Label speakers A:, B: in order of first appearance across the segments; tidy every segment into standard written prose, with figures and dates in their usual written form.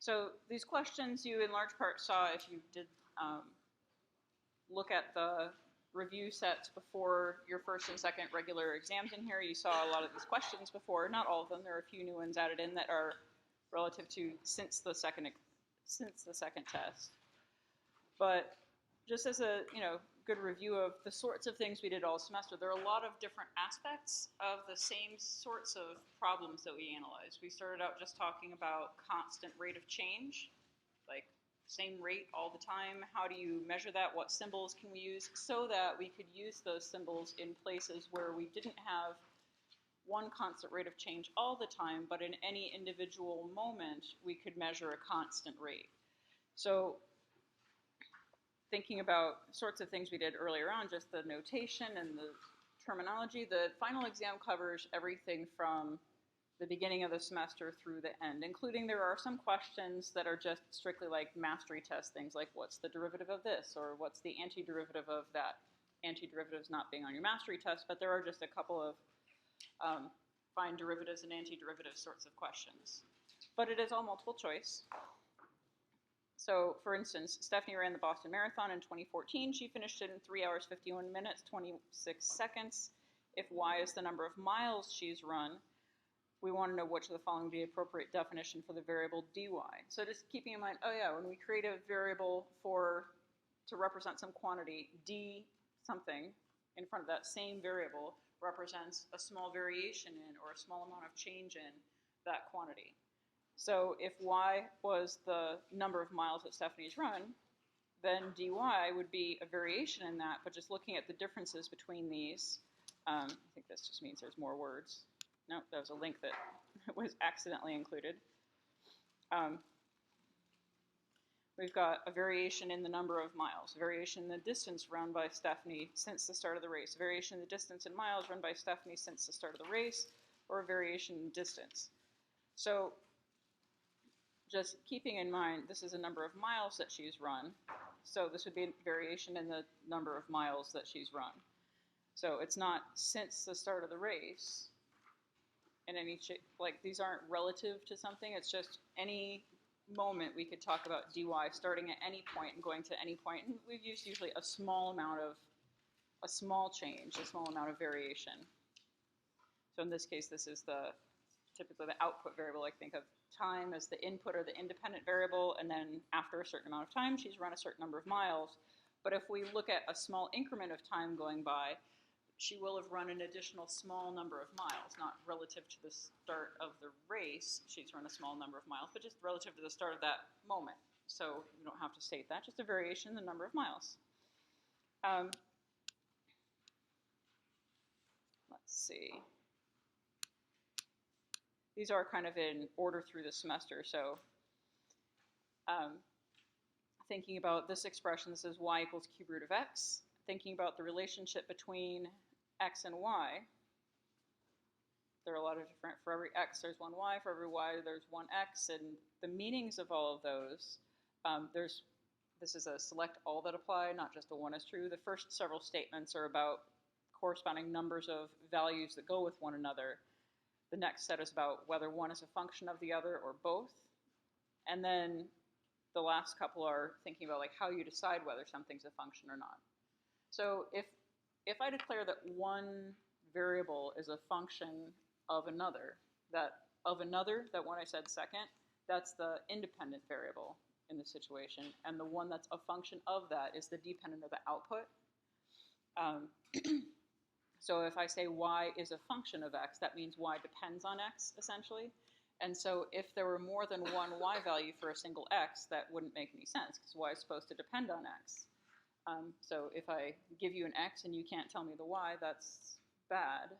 A: So these questions you in large part saw if you did look at the review sets before your first and second regular exams in here. You saw a lot of these questions before. Not all of them. There are a few new ones added in that are relative to since the second test. But just as a good review of the sorts of things we did all semester, there are a lot of different aspects of the same sorts of problems that we analyzed. We started out just talking about constant rate of change, like same rate all the time. How do you measure that? What symbols can we use so that we could use those symbols in places where we didn't have one constant rate of change all the time, but in any individual moment, we could measure a constant rate. So thinking about sorts of things we did earlier on, just the notation and the terminology, the final exam covers everything from the beginning of the semester through the end, including there are some questions that are just strictly like mastery test things, like what's the derivative of this, or what's the antiderivative of that. Antiderivatives not being on your mastery test, but there are just a couple of find derivatives and antiderivative sorts of questions. But it is all multiple choice. So, for instance, Stephanie ran the Boston Marathon in 2014. She finished it in 3 hours, 51 minutes, 26 seconds. If y is the number of miles she's run, we want to know which of the following would be the appropriate definition for the variable dy. So just keeping in mind, oh yeah, when we create a variable to represent some quantity, d something in front of that same variable represents a small variation in or a small amount of change in that quantity. So if y was the number of miles that Stephanie's run, then dy would be a variation in that, but just looking at the differences between these, I think this just means there's more words. No, that was a link that was accidentally included. We've got a variation in the number of miles, a variation in the distance run by Stephanie since the start of the race, a variation in the distance in miles run by Stephanie since the start of the race, or a variation in distance. So just keeping in mind, this is a number of miles that she's run, so this would be a variation in the number of miles that she's run. So it's not since the start of the race, in any like these aren't relative to something, it's just any moment we could talk about dy starting at any point and going to any point, and we've used usually a small change, a small amount of variation. So in this case, this is typically the output variable. Like think of time as the input or the independent variable, and then after a certain amount of time, she's run a certain number of miles. But if we look at a small increment of time going by, she will have run an additional small number of miles, not relative to the start of the race. She's run a small number of miles, but just relative to the start of that moment. So you don't have to state that, just a variation in the number of miles. Let's see. These are kind of in order through the semester. So thinking about this expression, this is y equals cube root of x. Thinking about the relationship between x and y, there are a lot of different, for every x there's one y, for every y there's one x, and the meanings of all of those, this is a select all that apply, not just a one is true. The first several statements are about corresponding numbers of values that go with one another. The next set is about whether one is a function of the other or both. And then the last couple are thinking about like how you decide whether something's a function or not. So if I declare that one variable is a function of another, that one I said second, that's the independent variable in the situation, and the one that's a function of that is the dependent of the output. So if I say y is a function of x, that means y depends on x, essentially. And so if there were more than one y value for a single x, that wouldn't make any sense, because y is supposed to depend on x. So if I give you an x and you can't tell me the y, that's bad.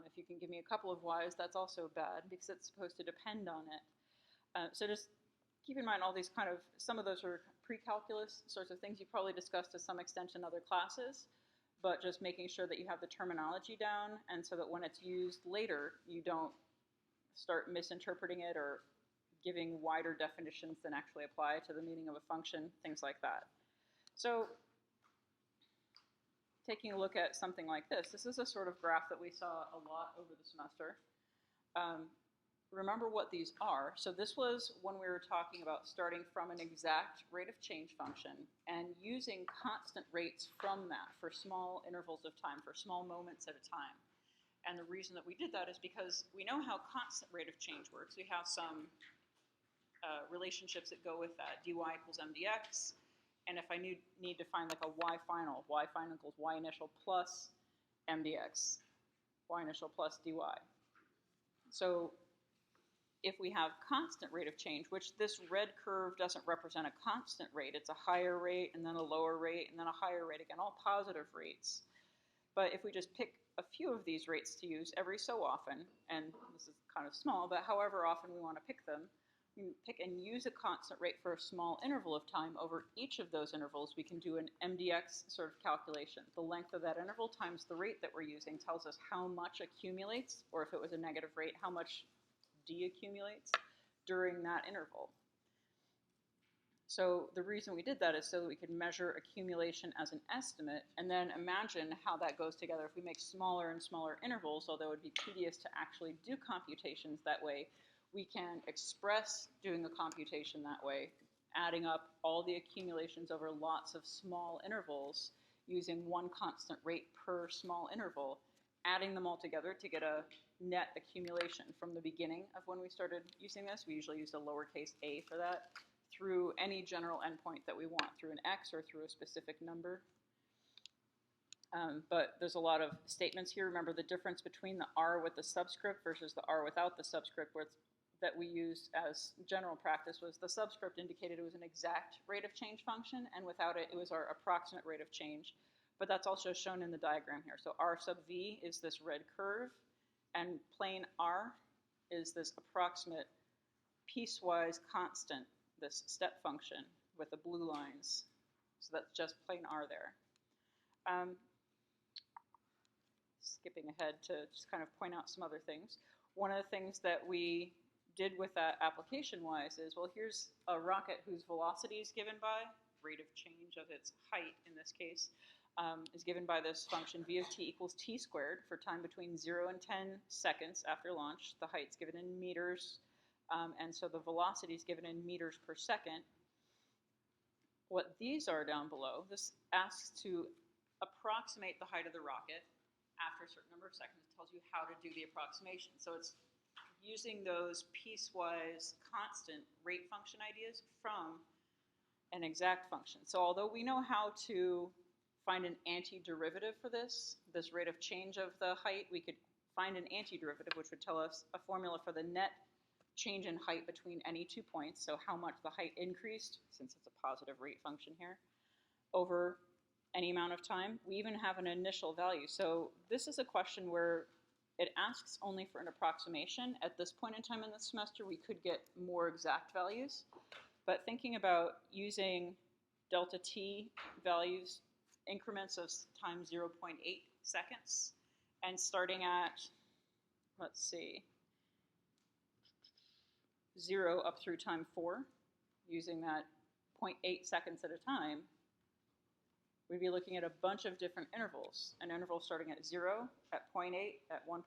A: If you can give me a couple of y's, that's also bad, because it's supposed to depend on it. So just keep in mind all these some of those are pre-calculus sorts of things you probably discussed to some extent in other classes, but just making sure that you have the terminology down, and so that when it's used later, you don't start misinterpreting it or giving wider definitions than actually apply to the meaning of a function, things like that. So taking a look at something like this, this is a sort of graph that we saw a lot over the semester. remember what these are. So this was when we were talking about starting from an exact rate of change function and using constant rates from that for small intervals of time, for small moments at a time. And the reason that we did that is because we know how constant rate of change works. We have some relationships that go with that. dy equals mdx. And if I need to find like a y final equals y initial plus mdx, y initial plus dy. So if we have constant rate of change, which this red curve doesn't represent a constant rate, it's a higher rate and then a lower rate and then a higher rate, again, all positive rates. But if we just pick a few of these rates to use every so often, and this is kind of small, but however often we want to pick them, we pick and use a constant rate for a small interval of time. Over each of those intervals, we can do an MDX sort of calculation. The length of that interval times the rate that we're using tells us how much accumulates, or if it was a negative rate, how much deaccumulates during that interval. So the reason we did that is so that we could measure accumulation as an estimate, and then imagine how that goes together if we make smaller and smaller intervals. Although it would be tedious to actually do computations that way, we can express doing the computation that way, adding up all the accumulations over lots of small intervals using one constant rate per small interval, adding them all together to get a net accumulation from the beginning of when we started using this. We usually used a lowercase a for that, through any general endpoint that we want, through an x or through a specific number. But there's a lot of statements here. Remember the difference between the r with the subscript versus the r without the subscript, that we used as general practice was the subscript indicated it was an exact rate of change function, and without it, it was our approximate rate of change. But that's also shown in the diagram here. So r sub v is this red curve, and plane r is this approximate piecewise constant, this step function with the blue lines. So that's just plane r there. Skipping ahead to just kind of point out some other things. One of the things that we did with that application-wise is, well, here's a rocket whose velocity is given by, rate of change of its height in this case, is given by this function v of t equals t squared for time between 0 and 10 seconds after launch. The height's given in meters, and so the velocity is given in meters per second. What these are down below, this asks to approximate the height of the rocket after a certain number of seconds. It tells you how to do the approximation. So it's using those piecewise constant rate function ideas from an exact function. So although we know how to find an antiderivative for this rate of change of the height, we could find an antiderivative, which would tell us a formula for the net change in height between any 2 points, so how much the height increased, since it's a positive rate function here, over any amount of time. We even have an initial value. So this is a question where it asks only for an approximation. At this point in time in the semester, we could get more exact values. But thinking about using delta t values, increments of time 0.8 seconds, and starting at, let's see, 0 up through time 4, using that 0.8 seconds at a time, we'd be looking at a bunch of different intervals. An interval starting at 0, at 0.8, at 1.6,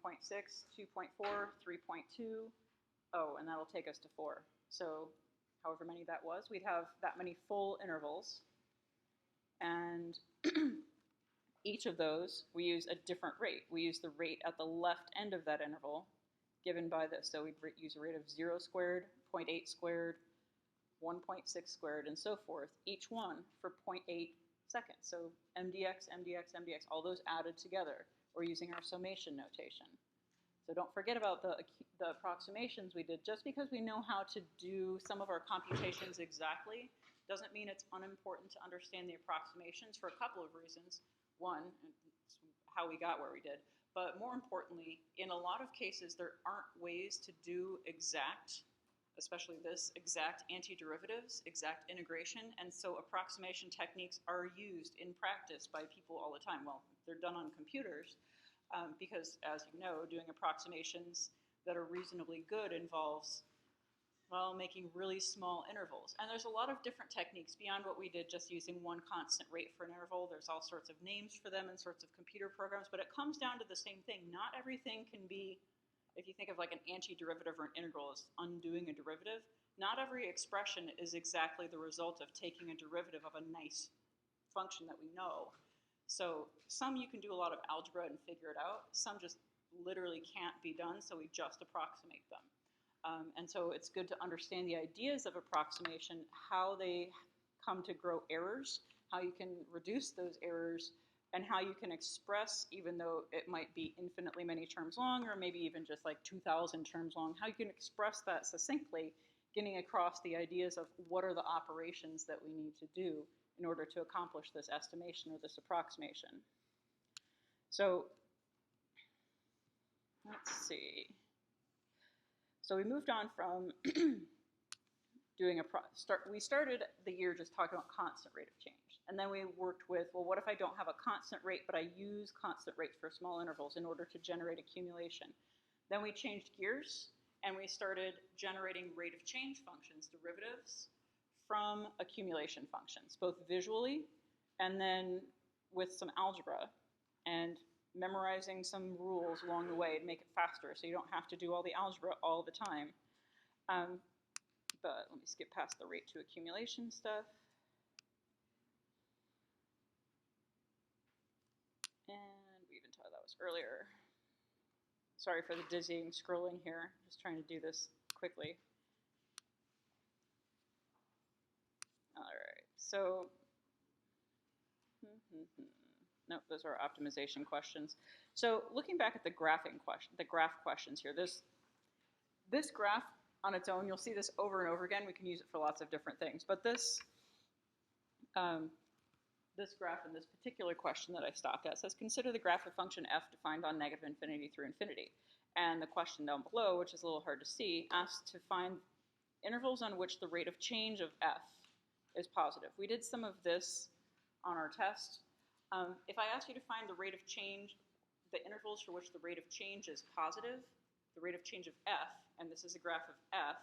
A: 2.4, 3.2, oh, and that'll take us to 4. So however many that was, we'd have that many full intervals. And each of those, we use a different rate. We use the rate at the left end of that interval given by this. So we'd use a rate of 0 squared, 0.8 squared, 1.6 squared, and so forth, each one for 0.8 seconds. So MDX, MDX, MDX, all those added together. We're using our summation notation. So don't forget about the approximations we did. Just because we know how to do some of our computations exactly doesn't mean it's unimportant to understand the approximations for a couple of reasons. One, it's how we got where we did. But more importantly, in a lot of cases, there aren't ways to do exact, especially this, exact antiderivatives, exact integration, and so approximation techniques are used in practice by people all the time. Well, they're done on computers because, as you know, doing approximations that are reasonably good involves, well, making really small intervals. And there's a lot of different techniques beyond what we did just using one constant rate for an interval. There's all sorts of names for them and sorts of computer programs, but it comes down to the same thing. Not everything can be if you think of like an antiderivative or an integral as undoing a derivative, not every expression is exactly the result of taking a derivative of a nice function that we know. So some you can do a lot of algebra and figure it out. Some just literally can't be done, so we just approximate them. And so it's good to understand the ideas of approximation, how they come to grow errors, how you can reduce those errors, and how you can express, even though it might be infinitely many terms long, or maybe even just like 2,000 terms long, how you can express that succinctly, getting across the ideas of what are the operations that we need to do in order to accomplish this estimation or this approximation. So let's see. So we moved on from doing we started the year just talking about constant rate of change. And then we worked with, well, what if I don't have a constant rate, but I use constant rates for small intervals in order to generate accumulation? Then we changed gears, and we started generating rate of change functions, derivatives, from accumulation functions, both visually and then with some algebra, and memorizing some rules along the way to make it faster so you don't have to do all the algebra all the time. But let me skip past the rate to accumulation stuff. And we even talked about this earlier. Sorry for the dizzying scrolling here. Just trying to do this quickly. All right, so, nope, those are optimization questions. So looking back at the graph questions here, this graph on its own, you'll see this over and over again. We can use it for lots of different things. But this graph in this particular question that I stopped at says, consider the graph of function f defined on negative infinity through infinity. And the question down below, which is a little hard to see, asks to find intervals on which the rate of change of f is positive. We did some of this on our test. If I ask you to find the rate of change, the intervals for which the rate of change is positive, the rate of change of f, and this is a graph of f,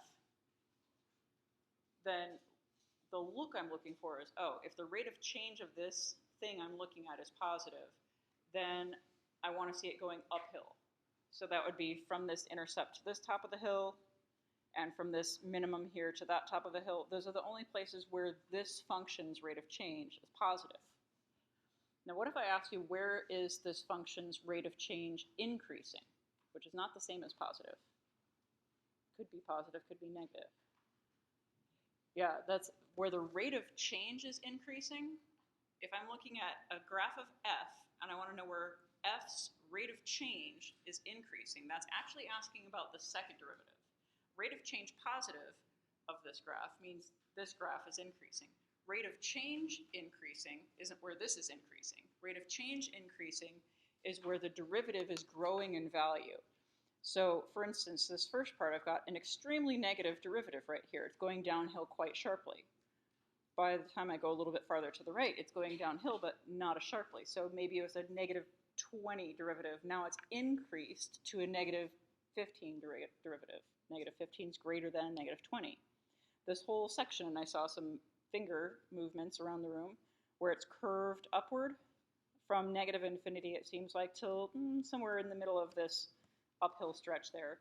A: then the look I'm looking for is, oh, if the rate of change of this thing I'm looking at is positive, then I want to see it going uphill. So that would be from this intercept to this top of the hill, and from this minimum here to that top of the hill. Those are the only places where this function's rate of change is positive. Now what if I ask you, where is this function's rate of change increasing, which is not the same as positive? Could be positive, could be negative. Yeah, that's where the rate of change is increasing. If I'm looking at a graph of f, and I want to know where f's rate of change is increasing, that's actually asking about the second derivative. Rate of change positive of this graph means this graph is increasing. Rate of change increasing isn't where this is increasing. Rate of change increasing is where the derivative is growing in value. So, for instance, this first part, I've got an extremely negative derivative right here. It's going downhill quite sharply. By the time I go a little bit farther to the right, it's going downhill, but not as sharply. So maybe it was a negative 20 derivative. Now it's increased to a negative 15 derivative. Negative 15 is greater than negative 20. This whole section, and I saw some finger movements around the room, where it's curved upward from negative infinity, it seems like, till somewhere in the middle of this uphill stretch there.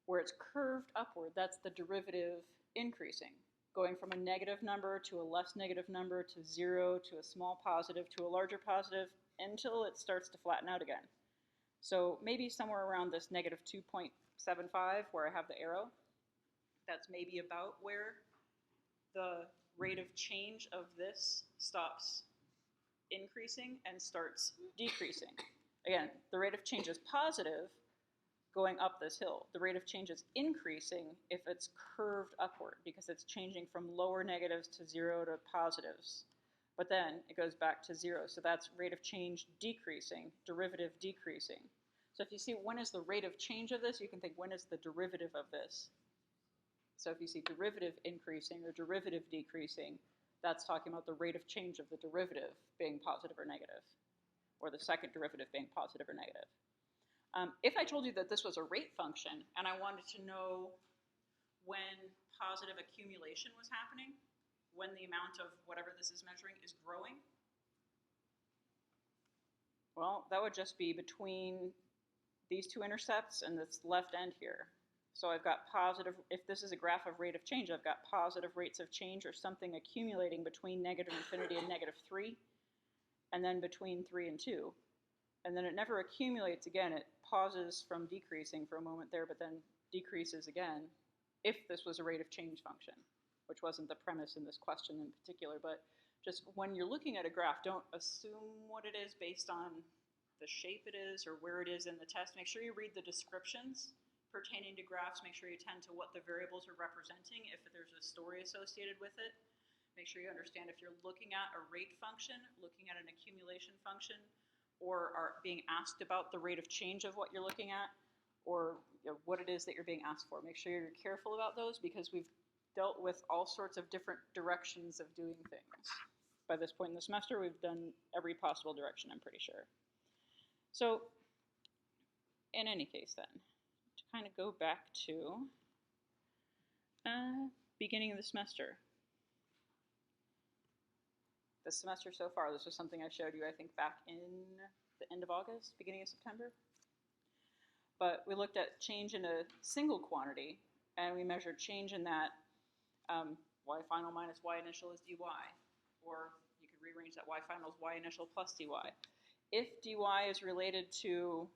A: Where it's curved upward, that's the derivative increasing, going from a negative number to a less negative number to 0 to a small positive to a larger positive until it starts to flatten out again. So maybe somewhere around this negative 2.75 where I have the arrow, that's maybe about where the rate of change of this stops increasing and starts decreasing. Again, the rate of change is positive going up this hill. The rate of change is increasing if it's curved upward because it's changing from lower negatives to 0 to positives. But then it goes back to 0. So that's rate of change decreasing, derivative decreasing. So if you see when is the rate of change of this, you can think when is the derivative of this. So if you see derivative increasing or derivative decreasing, that's talking about the rate of change of the derivative being positive or negative, or the second derivative being positive or negative. If I told you that this was a rate function and I wanted to know when positive accumulation was happening, when the amount of whatever this is measuring is growing, well, that would just be between these two intercepts and this left end here. So I've got positive, if this is a graph of rate of change, I've got positive rates of change or something accumulating between negative infinity and negative 3, and then between 3 and 2. And then it never accumulates again. It pauses from decreasing for a moment there, but then decreases again if this was a rate of change function, which wasn't the premise in this question in particular. But just when you're looking at a graph, don't assume what it is based on the shape it is or where it is in the test. Make sure you read the descriptions pertaining to graphs. Make sure you attend to what the variables are representing, if there's a story associated with it. Make sure you understand if you're looking at a rate function, looking at an accumulation function, or are being asked about the rate of change of what you're looking at, or what it is that you're being asked for. Make sure you're careful about those, because we've dealt with all sorts of different directions of doing things. By this point in the semester, we've done every possible direction, I'm pretty sure. So, in any case then, to kind of go back to beginning of the semester. The semester so far, this was something I showed you, I think, back in the end of August, beginning of September. But we looked at change in a single quantity, and we measured change in that y final minus y initial is dy, or you could rearrange that y final as y initial plus dy. If dy is related to,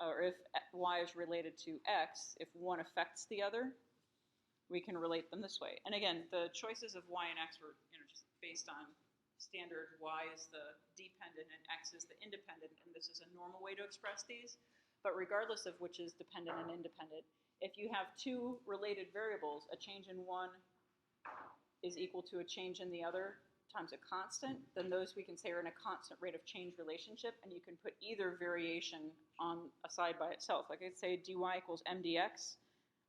A: or if y is related to x, if one affects the other, we can relate them this way. And again, the choices of y and x were just based on standard. Y is the dependent and x is the independent, and this is a normal way to express these. But regardless of which is dependent and independent, if you have two related variables, a change in one is equal to a change in the other times a constant, then those we can say are in a constant rate of change relationship, and you can put either variation on a side by itself. Like I could say dy equals mdx.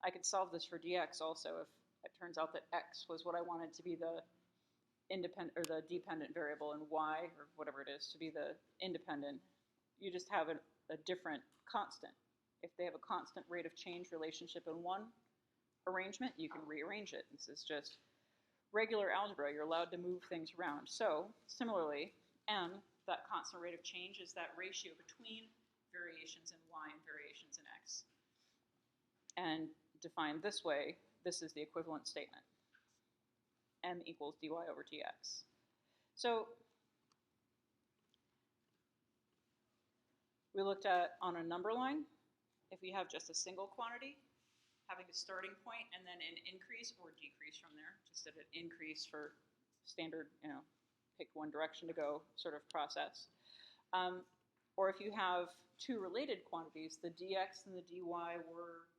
A: I could solve this for dx also if it turns out that x was what I wanted to be the independent or the dependent variable, and y, or whatever it is, to be the independent. You just have a different constant. If they have a constant rate of change relationship in one arrangement, you can rearrange it. This is just regular algebra. You're allowed to move things around. So similarly, m, that constant rate of change, is that ratio between variations in y and variations in x. And defined this way, this is the equivalent statement. M equals dy over dx. So we looked at on a number line, if we have just a single quantity, having a starting point and then an increase or decrease from there, just at an increase for standard, pick one direction to go sort of process. Or if you have two related quantities, the dx and the dy were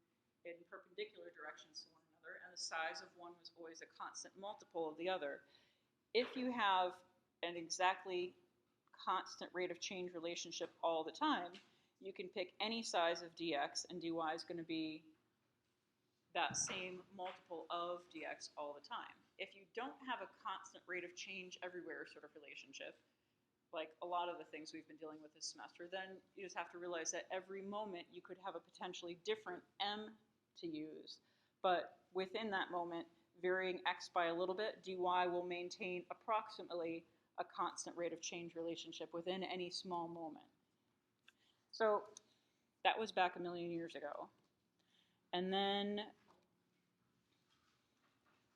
A: in perpendicular directions to one another, and the size of one was always a constant multiple of the other. If you have an exactly constant rate of change relationship all the time, you can pick any size of dx, and dy is going to be that same multiple of dx all the time. If you don't have a constant rate of change everywhere sort of relationship, like a lot of the things we've been dealing with this semester, then you just have to realize that every moment you could have a potentially different m to use. But within that moment, varying x by a little bit, dy will maintain approximately a constant rate of change relationship within any small moment. So that was back a million years ago. And then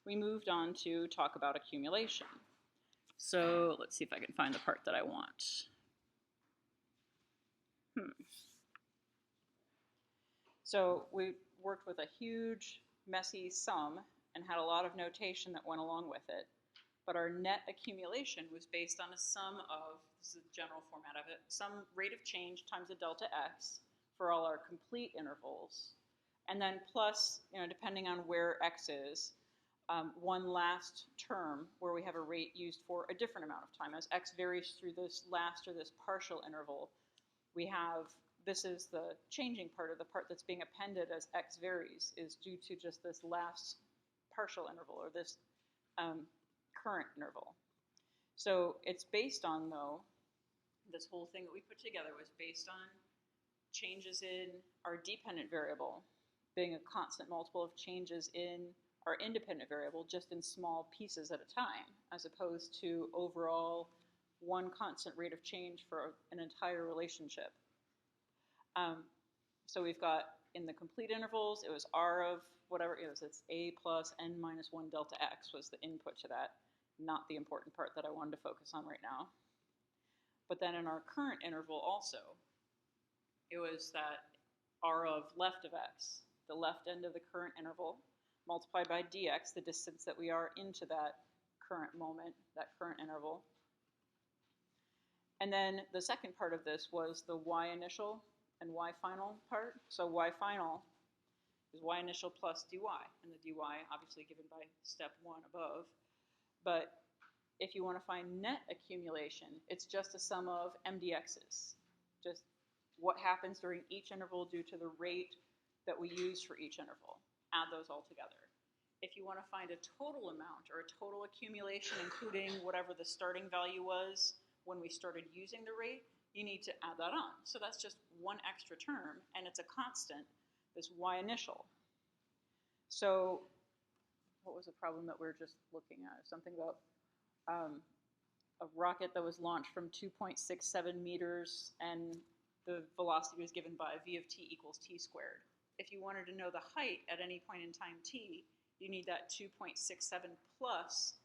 A: we moved on to talk about accumulation. So let's see if I can find the part that I want. So we worked with a huge, messy sum and had a lot of notation that went along with it. But our net accumulation was based on a sum of, this is the general format of it, some rate of change times a delta x for all our complete intervals. And then plus, depending on where x is, one last term where we have a rate used for a different amount of time. As x varies through this last or this partial interval, we have, this is the changing part, or the part that's being appended as x varies is due to just this last partial interval, or this current interval. So it's based on, though, this whole thing that we put together was based on changes in our dependent variable being a constant multiple of changes in our independent variable, just in small pieces at a time, as opposed to overall one constant rate of change for an entire relationship. So we've got in the complete intervals, it was r of whatever it was, it's a plus n minus 1 delta x was the input to that, not the important part that I wanted to focus on right now. But then in our current interval also, it was that r of left of x, the left end of the current interval, multiplied by dx, the distance that we are into that current moment, that current interval. And then the second part of this was the y initial and y final part. So y final is y initial plus dy, and the dy obviously given by step 1 above. But if you want to find net accumulation, it's just a sum of mdx's, just what happens during each interval due to the rate that we use for each interval. Add those all together. If you want to find a total amount or a total accumulation, including whatever the starting value was when we started using the rate, you need to add that on. So that's just one extra term, and it's a constant, this y initial. So what was the problem that we were just looking at? Something about a rocket that was launched from 2.67 meters, and the velocity was given by v of t equals t squared. If you wanted to know the height at any point in time t, you need that 2.67 plus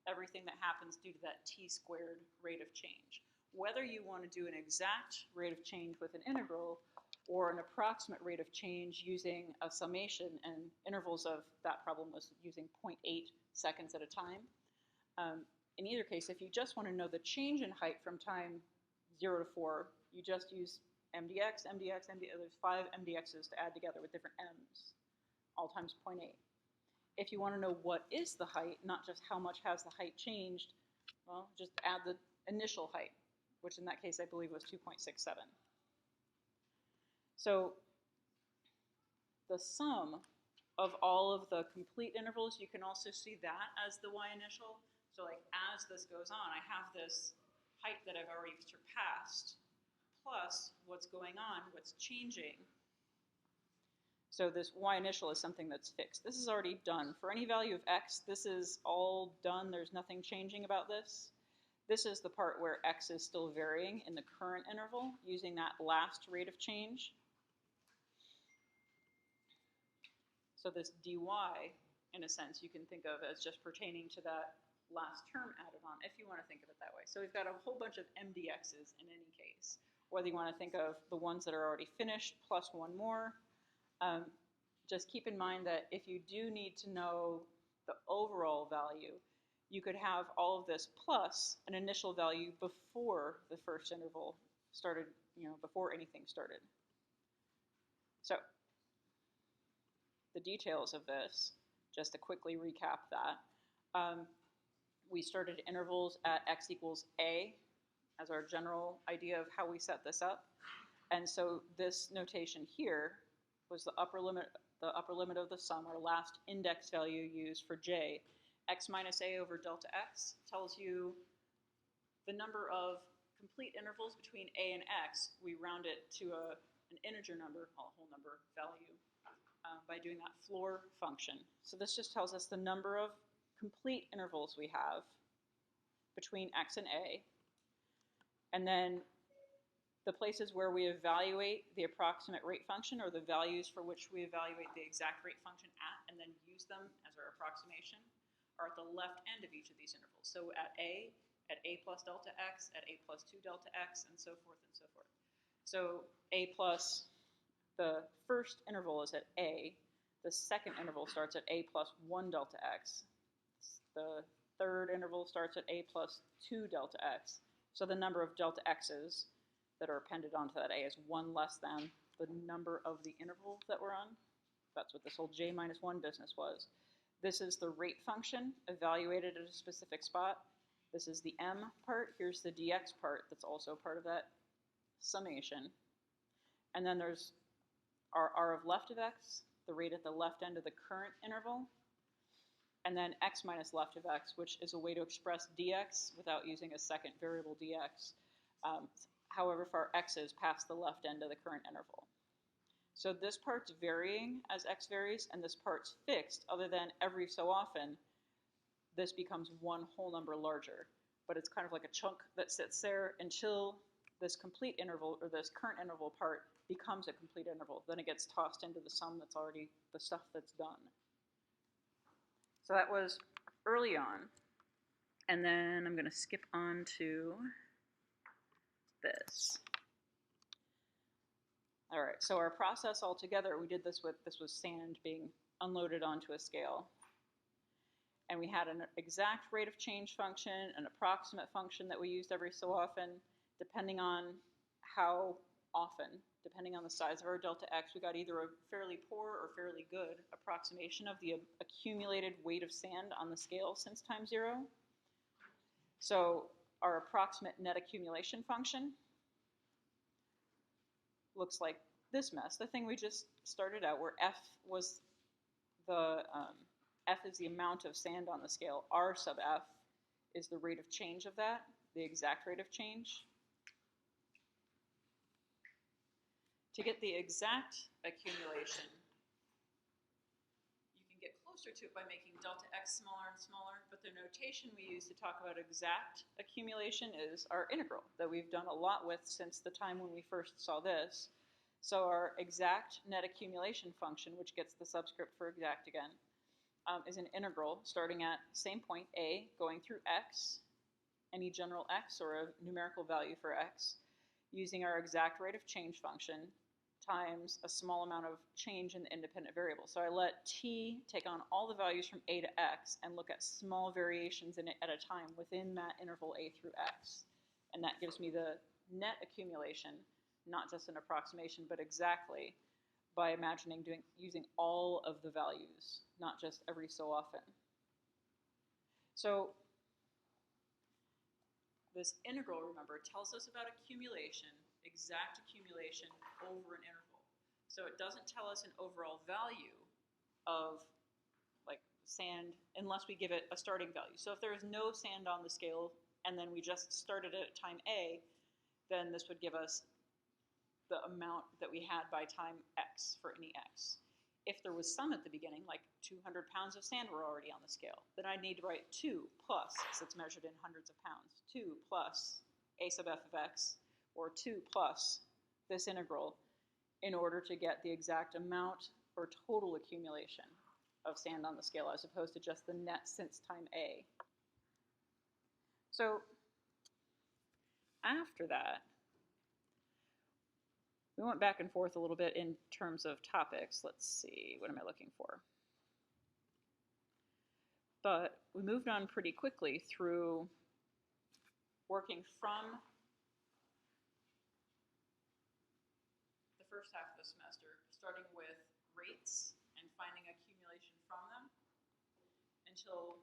A: everything that happens due to that t squared rate of change. Whether you want to do an exact rate of change with an integral or an approximate rate of change using a summation, and intervals of that problem was using 0.8 seconds at a time. In either case, if you just want to know the change in height from time 0 to 4, you just use mdx, mdx, mdx. There's 5 mdx's to add together with different m's, all times 0.8. If you want to know what is the height, not just how much has the height changed, well, just add the initial height, which in that case I believe was 2.67. So the sum of all of the complete intervals, you can also see that as the y initial. So like as this goes on, I have this height that I've already surpassed, plus what's going on, what's changing. So this y initial is something that's fixed. This is already done. For any value of x, this is all done. There's nothing changing about this. This is the part where x is still varying in the current interval using that last rate of change. So this dy, in a sense, you can think of as just pertaining to that last term added on, if you want to think of it that way. So we've got a whole bunch of mdx's in any case, whether you want to think of the ones that are already finished plus one more. Just keep in mind that if you do need to know the overall value, you could have all of this plus an initial value before the first interval started, before anything started. So the details of this, just to quickly recap that, we started intervals at x equals a as our general idea of how we set this up. And so this notation here was the upper limit of the sum, our last index value used for j. X minus a over delta x tells you the number of complete intervals between a and x. We round it to an integer number, a whole number value, by doing that floor function. So this just tells us the number of complete intervals we have between x and a, and then the places where we evaluate the approximate rate function, or the values for which we evaluate the exact rate function at and then use them as our approximation, are at the left end of each of these intervals. So at a plus delta x, at a plus 2 delta x, and so forth and so forth. So a plus, the first interval is at a, the second interval starts at a plus 1 delta x, the third interval starts at a plus 2 delta x. So the number of delta x's that are appended onto that a is 1 less than the number of the interval that we're on. That's what this whole j minus 1 business was. This is the rate function evaluated at a specific spot. This is the m part. Here's the dx part that's also part of that summation. And then there's our r of left of x, the rate at the left end of the current interval, and then x minus left of x, which is a way to express dx without using a second variable dx, however far x is past the left end of the current interval. So this part's varying as x varies, and this part's fixed, other than every so often this becomes one whole number larger. But it's kind of like a chunk that sits there until this complete interval, or this current interval part, becomes a complete interval. Then it gets tossed into the sum that's already the stuff that's done. So that was early on. And then I'm going to skip on to this. All right, so our process altogether, we did this was sand being unloaded onto a scale. And we had an exact rate of change function, an approximate function that we used every so often, depending on how often, depending on the size of our delta x, we got either a fairly poor or fairly good approximation of the accumulated weight of sand on the scale since time 0. So our approximate net accumulation function looks like this mess, the thing we just started out, where f was the f is the amount of sand on the scale. R sub f is the rate of change of that, the exact rate of change. To get the exact accumulation, you can get closer to it by making delta x smaller and smaller, but the notation we use to talk about exact accumulation is our integral that we've done a lot with since the time when we first saw this. So our exact net accumulation function, which gets the subscript for exact again, is an integral starting at same point a, going through x, any general x or a numerical value for x, using our exact rate of change function times a small amount of change in the independent variable. So I let t take on all the values from a to x and look at small variations in it at a time within that interval a through x. And that gives me the net accumulation, not just an approximation, but exactly, by imagining using all of the values, not just every so often. So this integral, remember, tells us about accumulation, exact accumulation over an interval. So it doesn't tell us an overall value of like sand unless we give it a starting value. So if there is no sand on the scale and then we just started at time A, then this would give us the amount that we had by time x for any x. If there was some at the beginning, like 200 pounds of sand were already on the scale, then I'd need to write 2 plus, because it's measured in hundreds of pounds, 2 plus a sub f of x, or 2 plus this integral, in order to get the exact amount or total accumulation of sand on the scale, as opposed to just the net since time a. So after that, we went back and forth a little bit in terms of topics. Let's see, what am I looking for? But we moved on pretty quickly through working from the first half of the semester, starting with rates and finding accumulation from them, until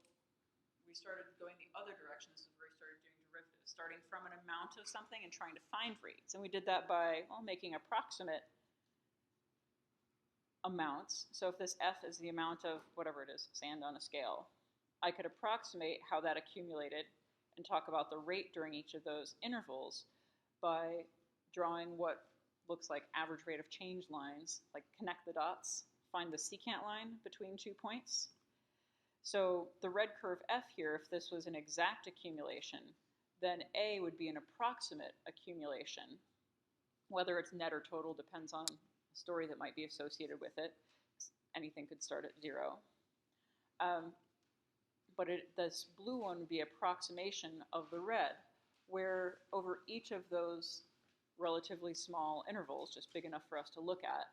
A: we started going the other direction. This is where we started doing derivatives, starting from an amount of something and trying to find rates. And we did that by, well, making approximate amounts. So if this f is the amount of whatever it is, sand on a scale, I could approximate how that accumulated and talk about the rate during each of those intervals by drawing what looks like average rate of change lines, like connect the dots, find the secant line between 2 points. So the red curve f here, if this was an exact accumulation, then a would be an approximate accumulation. Whether it's net or total depends on the story that might be associated with it. Anything could start at 0. But this blue one would be approximation of the red, where over each of those relatively small intervals, just big enough for us to look at,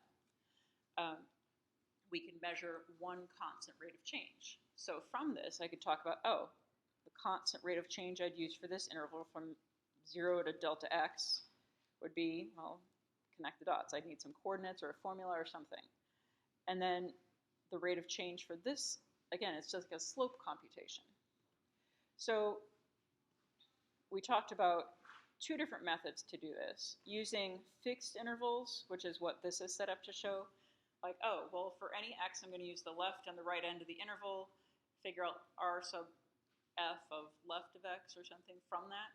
A: we can measure one constant rate of change. So from this, I could talk about, oh, the constant rate of change I'd use for this interval from 0 to delta x would be, well, connect the dots. I'd need some coordinates or a formula or something. And then the rate of change for this, again, it's just like a slope computation. So we talked about 2 different methods to do this. Using fixed intervals, which is what this is set up to show. Like, oh, well, for any x, I'm going to use the left and the right end of the interval, figure out r sub f of left of x or something from that.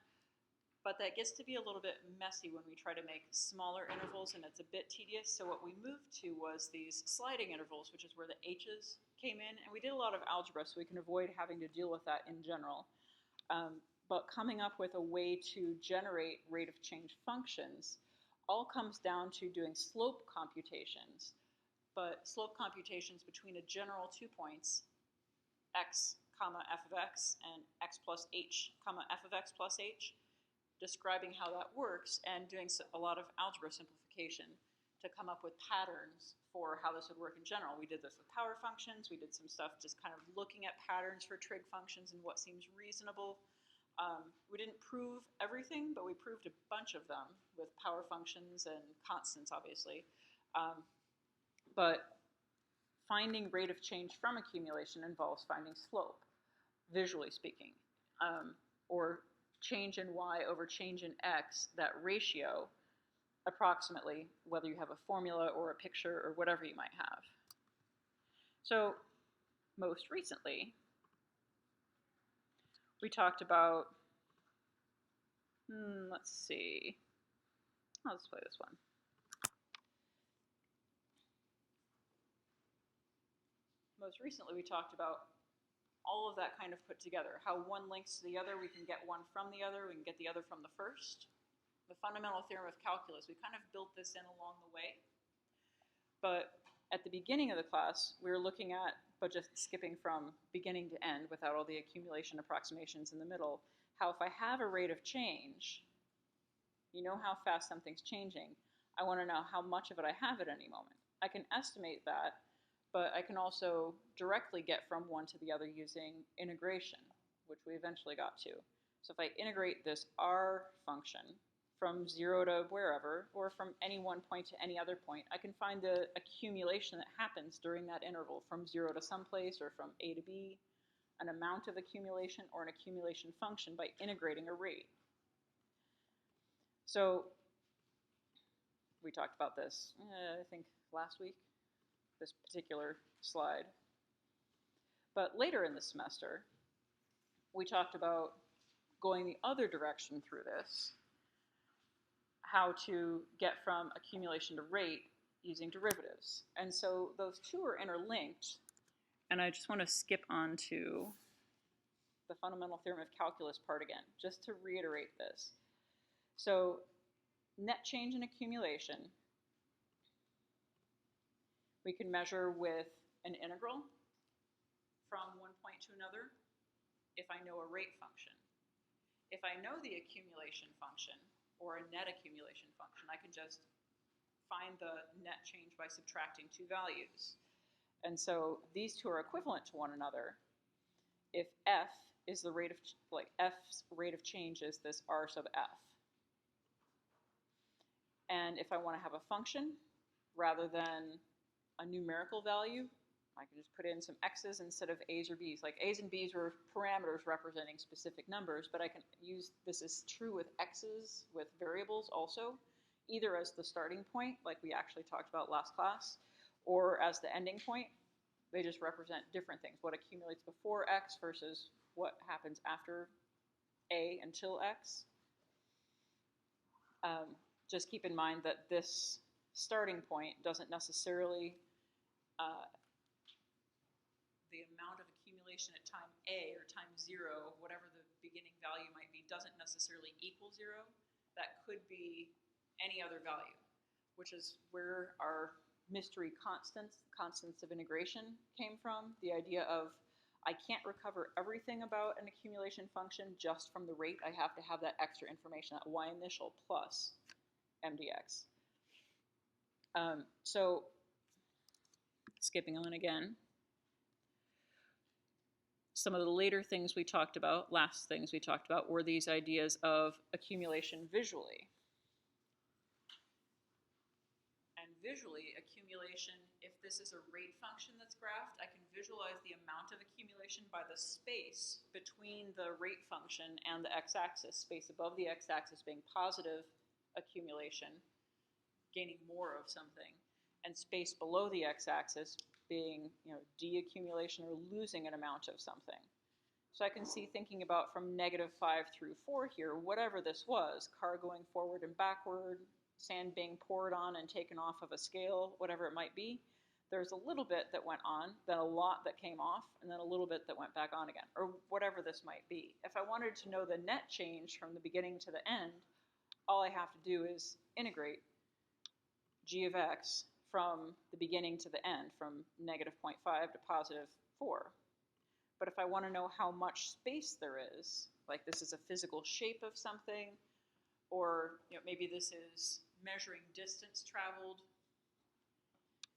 A: But that gets to be a little bit messy when we try to make smaller intervals, and it's a bit tedious. So what we moved to was these sliding intervals, which is where the h's came in. And we did a lot of algebra, so we can avoid having to deal with that in general. But coming up with a way to generate rate of change functions all comes down to doing slope computations, but slope computations between a general 2 points, x comma f of x and x plus h comma f of x plus h, describing how that works and doing a lot of algebra simplification to come up with patterns for how this would work in general. We did this with power functions. We did some stuff just kind of looking at patterns for trig functions and what seems reasonable. We didn't prove everything, but we proved a bunch of them with power functions and constants, obviously. But finding rate of change from accumulation involves finding slope, visually speaking, or change in y over change in x, that ratio, approximately, whether you have a formula or a picture or whatever you might have. So most recently, we talked about, let's see, let's play this one. Most recently, we talked about all of that kind of put together, how one links to the other, we can get one from the other, we can get the other from the first. The fundamental theorem of calculus, we kind of built this in along the way. But at the beginning of the class, we were looking at, but just skipping from beginning to end without all the accumulation approximations in the middle, how if I have a rate of change, you know how fast something's changing, I want to know how much of it I have at any moment. I can estimate that, but I can also directly get from one to the other using integration, which we eventually got to. So if I integrate this r function from 0 to wherever, or from any one point to any other point, I can find the accumulation that happens during that interval from 0 to someplace or from A to B, an amount of accumulation or an accumulation function by integrating a rate. So we talked about this, I think last week, this particular slide. But later in the semester, we talked about going the other direction through this, how to get from accumulation to rate using derivatives. And so those two are interlinked, and I just want to skip on to the fundamental theorem of calculus part again, just to reiterate this. So net change in accumulation, we can measure with an integral from one point to another if I know a rate function. If I know the accumulation function, or a net accumulation function, I can just find the net change by subtracting two values. And so these two are equivalent to one another if f is the rate of, f's rate of change is this r sub f. And if I want to have a function rather than a numerical value, I can just put in some x's instead of a's or b's. Like a's and b's were parameters representing specific numbers, but I can use, this is true with x's, with variables also, either as the starting point, like we actually talked about last class, or as the ending point. They just represent different things, what accumulates before x versus what happens after a until x. Just keep in mind that this starting point doesn't necessarily the amount of accumulation at time A or time 0, whatever the beginning value might be, doesn't necessarily equal 0. That could be any other value, which is where our mystery constants of integration came from. The idea of I can't recover everything about an accumulation function just from the rate. I have to have that extra information, that y initial plus mdx. So skipping on again. Some of the later things we talked about, last things we talked about, were these ideas of accumulation visually. And visually, accumulation, if this is a rate function that's graphed, I can visualize the amount of accumulation by the space between the rate function and the x-axis, space above the x-axis being positive accumulation, gaining more of something, and space below the x-axis being, de-accumulation or losing an amount of something. So I can see, thinking about from -5 through 4 here, whatever this was, car going forward and backward, sand being poured on and taken off of a scale, whatever it might be, there's a little bit that went on, then a lot that came off, and then a little bit that went back on again, or whatever this might be. If I wanted to know the net change from the beginning to the end, all I have to do is integrate g of x from the beginning to the end, from negative 0.5 to positive 4. But if I want to know how much space there is, like this is a physical shape of something, or maybe this is measuring distance traveled.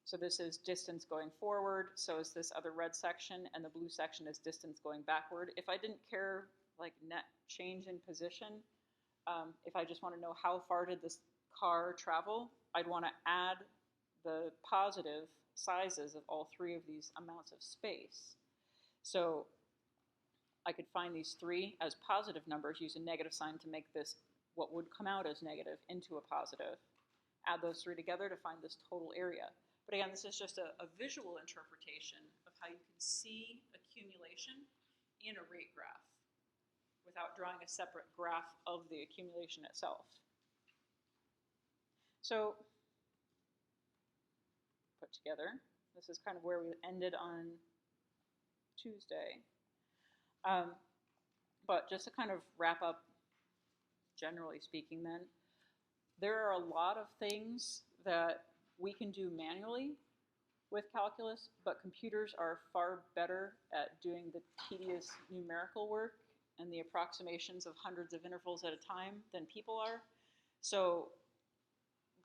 A: So this is distance going forward, so is this other red section, and the blue section is distance going backward. If I didn't care like net change in position, if I just want to know how far did this car travel, I'd want to add the positive sizes of all three of these amounts of space. So I could find these three as positive numbers, use a negative sign to make this what would come out as negative into a positive. Add those three together to find this total area. But again, this is just a visual interpretation of how you can see accumulation in a rate graph without drawing a separate graph of the accumulation itself. So, put together, this is kind of where we ended on Tuesday. But just to kind of wrap up, generally speaking then, there are a lot of things that we can do manually with calculus, but computers are far better at doing the tedious numerical work and the approximations of hundreds of intervals at a time than people are. So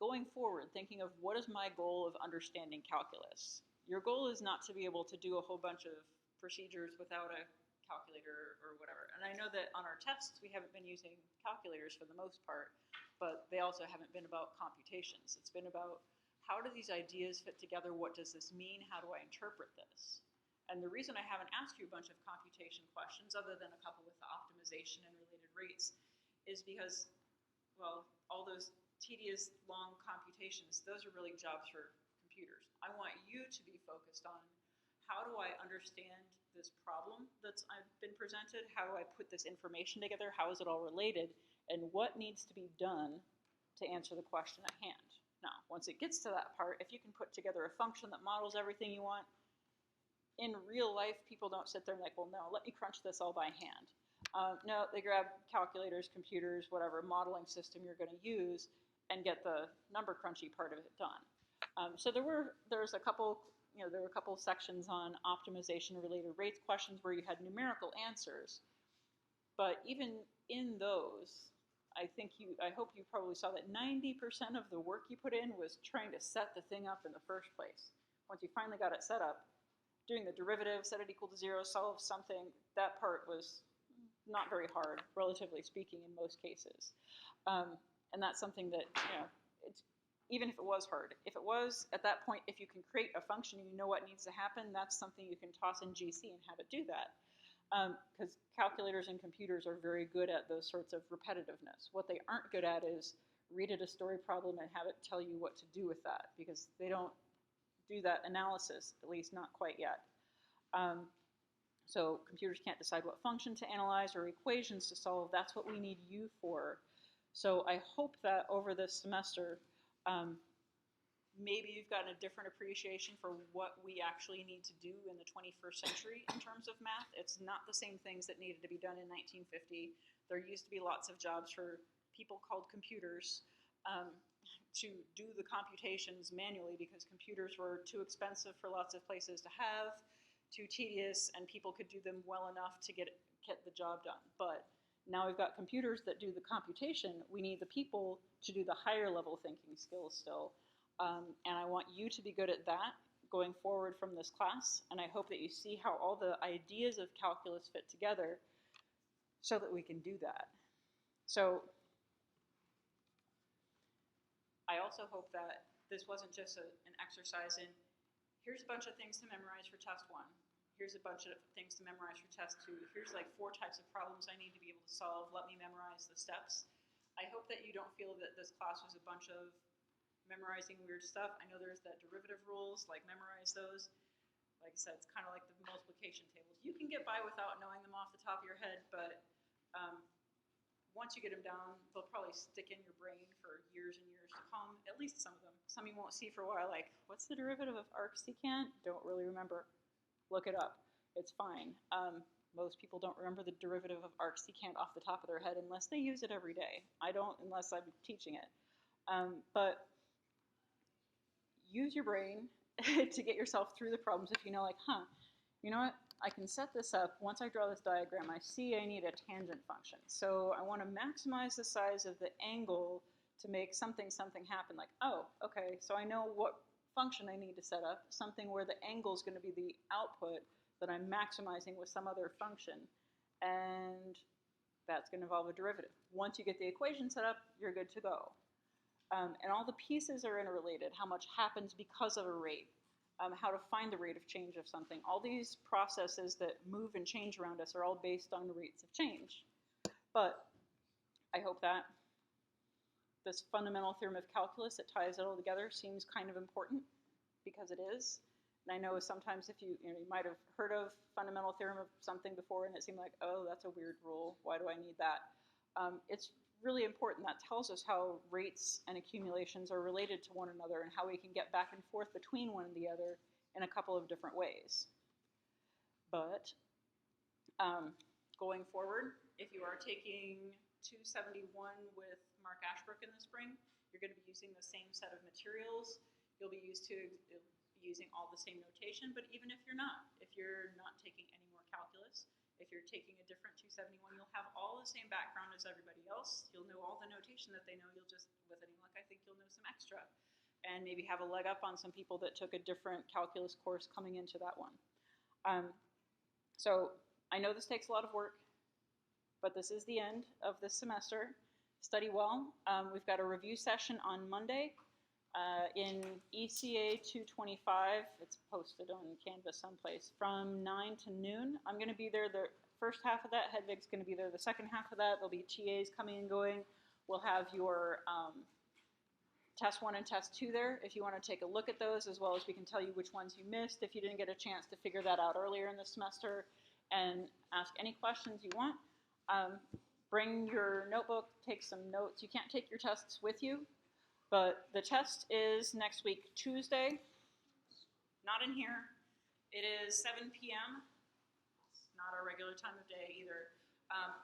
A: going forward, thinking of what is my goal of understanding calculus? Your goal is not to be able to do a whole bunch of procedures without a calculator or whatever. And I know that on our tests, we haven't been using calculators for the most part, but they also haven't been about computations. It's been about how do these ideas fit together? What does this mean? How do I interpret this? And the reason I haven't asked you a bunch of computation questions, other than a couple with the optimization and related rates, is because, well, all those tedious, long computations, those are really jobs for computers. I want you to be focused on how do I understand this problem that's I've been presented? How do I put this information together? How is it all related? And what needs to be done to answer the question at hand? Now, once it gets to that part, if you can put together a function that models everything you want, in real life, people don't sit there and like, well, no, let me crunch this all by hand. No, they grab calculators, computers, whatever modeling system you're going to use, and get the number crunchy part of it done. So there were a couple sections on optimization related rates questions where you had numerical answers, but even in those, I hope you probably saw that 90% of the work you put in was trying to set the thing up in the first place. Once you finally got it set up, doing the derivative, set it equal to 0, solve something, that part was not very hard, relatively speaking, in most cases. And that's something that, even if it was hard, if it was, at that point, if you can create a function and you know what needs to happen, that's something you can toss in GC and have it do that. Because calculators and computers are very good at those sorts of repetitiveness. What they aren't good at is read it a story problem and have it tell you what to do with that, because they don't do that analysis, at least not quite yet. So computers can't decide what function to analyze or equations to solve. That's what we need you for. So I hope that over this semester, maybe you've gotten a different appreciation for what we actually need to do in the 21st century in terms of math. It's not the same things that needed to be done in 1950. There used to be lots of jobs for people called computers to do the computations manually because computers were too expensive for lots of places to have, too tedious, and people could do them well enough to get the job done. But now we've got computers that do the computation. We need the people to do the higher level thinking skills still. And I want you to be good at that going forward from this class. And I hope that you see how all the ideas of calculus fit together so that we can do that. So I also hope that this wasn't just an exercise in, here's a bunch of things to memorize for test 1. Here's a bunch of things to memorize for test 2. Here's like 4 types of problems I need to be able to solve. Let me memorize the steps. I hope that you don't feel that this class was a bunch of memorizing weird stuff. I know there's that derivative rules, like memorize those. Like I said, it's kind of like the multiplication tables. You can get by without knowing them off the top of your head, but once you get them down, they'll probably stick in your brain for years and years to come, at least some of them. Some you won't see for a while, like, what's the derivative of arcsecant? Don't really remember. Look it up. It's fine. Most people don't remember the derivative of arcsecant off the top of their head unless they use it every day. I don't unless I'm teaching it. But use your brain to get yourself through the problems if you know, like, you know what, I can set this up. Once I draw this diagram, I see I need a tangent function. So I want to maximize the size of the angle to make something happen. Like, oh, okay, so I know what function I need to set up, something where the angle is going to be the output that I'm maximizing with some other function. And that's going to involve a derivative. Once you get the equation set up, you're good to go. And all the pieces are interrelated, how much happens because of a rate, how to find the rate of change of something. All these processes that move and change around us are all based on the rates of change. But I hope that this fundamental theorem of calculus that ties it all together seems kind of important, because it is. And I know sometimes if you might have heard of fundamental theorem of something before and it seemed like, oh, that's a weird rule. Why do I need that? It's really important. That tells us how rates and accumulations are related to one another and how we can get back and forth between one and the other in a couple of different ways. But going forward, if you are taking 271 with Mark Ashbrook in the spring, you're going to be using the same set of materials. You'll be using all the same notation, but even if you're not taking any more calculus, if you're taking a different 271, you'll have all the same background as everybody else. You'll know all the notation that they know. You'll just, with any luck, I think you'll know some extra. And maybe have a leg up on some people that took a different calculus course coming into that one. So I know this takes a lot of work, but this is the end of this semester. Study well. We've got a review session on Monday in ECA 225. It's posted on Canvas someplace from 9 to noon. I'm going to be there the first half of that. Hedvig's going to be there the second half of that. There'll be TAs coming and going. We'll have your test 1 and test 2 there if you want to take a look at those, as well as we can tell you which ones you missed if you didn't get a chance to figure that out earlier in the semester, and ask any questions you want. Bring your notebook, take some notes. You can't take your tests with you, but the test is next week, Tuesday. Not in here. It is 7 p.m. It's not our regular time of day either.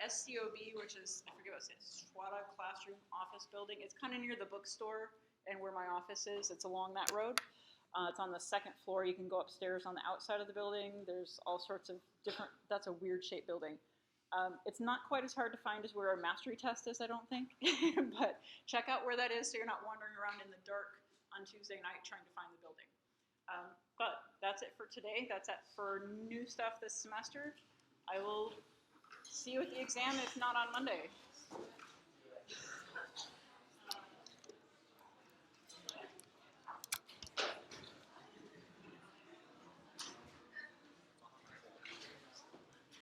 A: SCOB, which is, I forget what it says, Schwada Classroom Office Building. It's kind of near the bookstore and where my office is. It's along that road. It's on the second floor. You can go upstairs on the outside of the building. There's all sorts of different, that's a weird shaped building. It's not quite as hard to find as where our mastery test is, I don't think. But check out where that is so you're not wandering around in the dark on Tuesday night trying to find the building. But that's it for today. That's it for new stuff this semester. I will see you at the exam, if not on Monday.